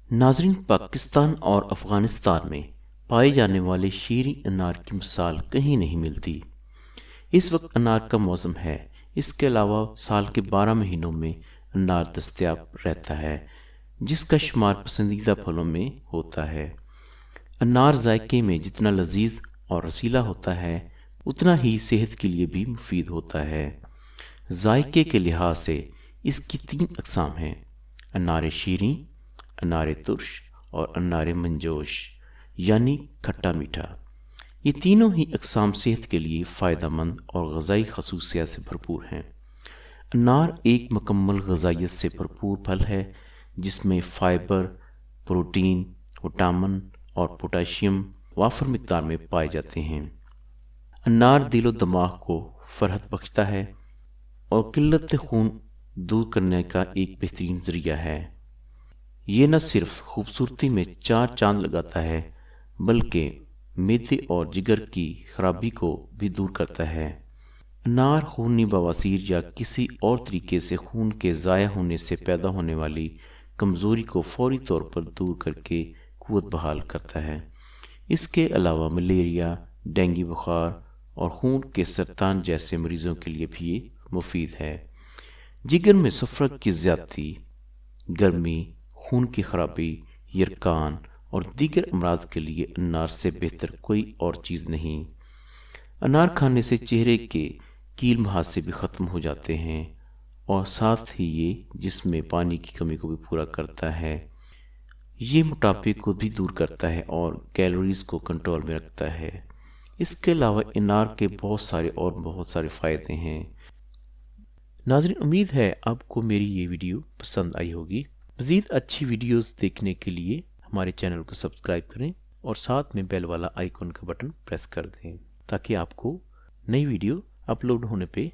ناظرین، پاکستان اور افغانستان میں پائے جانے والے شیریں انار کی مثال کہیں نہیں ملتی۔ اس وقت انار کا موسم ہے۔ اس کے علاوہ سال کے 12 مہینوں میں انار دستیاب رہتا ہے، جس کا شمار پسندیدہ پھلوں میں ہوتا ہے۔ انار ذائقے میں جتنا لذیذ اور رسیلا ہوتا ہے، اتنا ہی صحت کے لیے بھی مفید ہوتا ہے۔ ذائقے کے لحاظ سے اس کی 3 اقسام ہیں: انار شیریں، انار ترش اور انار منجوش، یعنی کھٹا میٹھا۔ یہ تینوں ہی اقسام صحت کے لیے فائدہ مند اور غذائی خصوصیات سے بھرپور ہیں۔ انار ایک مکمل غذائیت سے بھرپور پھل ہے، جس میں فائبر، پروٹین، وٹامن اور پوٹاشیم وافر مقدار میں پائے جاتے ہیں۔ انار دل و دماغ کو فرحت بخشتا ہے اور قلت خون دور کرنے کا ایک بہترین ذریعہ ہے۔ یہ نہ صرف خوبصورتی میں 4 چاند لگاتا ہے، بلکہ معدے اور جگر کی خرابی کو بھی دور کرتا ہے۔ انار خونی بواسیر یا کسی اور طریقے سے خون کے ضائع ہونے سے پیدا ہونے والی کمزوری کو فوری طور پر دور کر کے قوت بحال کرتا ہے۔ اس کے علاوہ ملیریا، ڈینگی بخار اور خون کے سرطان جیسے مریضوں کے لیے بھی یہ مفید ہے۔ جگر میں صفرا کی زیادتی، گرمی، خون کی خرابی، یرقان اور دیگر امراض کے لیے انار سے بہتر کوئی اور چیز نہیں۔ انار کھانے سے چہرے کے کیل محاسے بھی ختم ہو جاتے ہیں اور ساتھ ہی یہ جسم میں پانی کی کمی کو بھی پورا کرتا ہے۔ یہ موٹاپے کو بھی دور کرتا ہے اور کیلوریز کو کنٹرول میں رکھتا ہے۔ اس کے علاوہ انار کے بہت سارے فائدے ہیں۔ ناظرین، امید ہے آپ کو میری یہ ویڈیو پسند آئی ہوگی۔ مزید اچھی ویڈیوز دیکھنے کے لیے ہمارے چینل کو سبسکرائب کریں اور ساتھ میں بیل والا آئیکن کا بٹن پریس کر دیں، تاکہ آپ کو نئی ویڈیو اپلوڈ ہونے پہ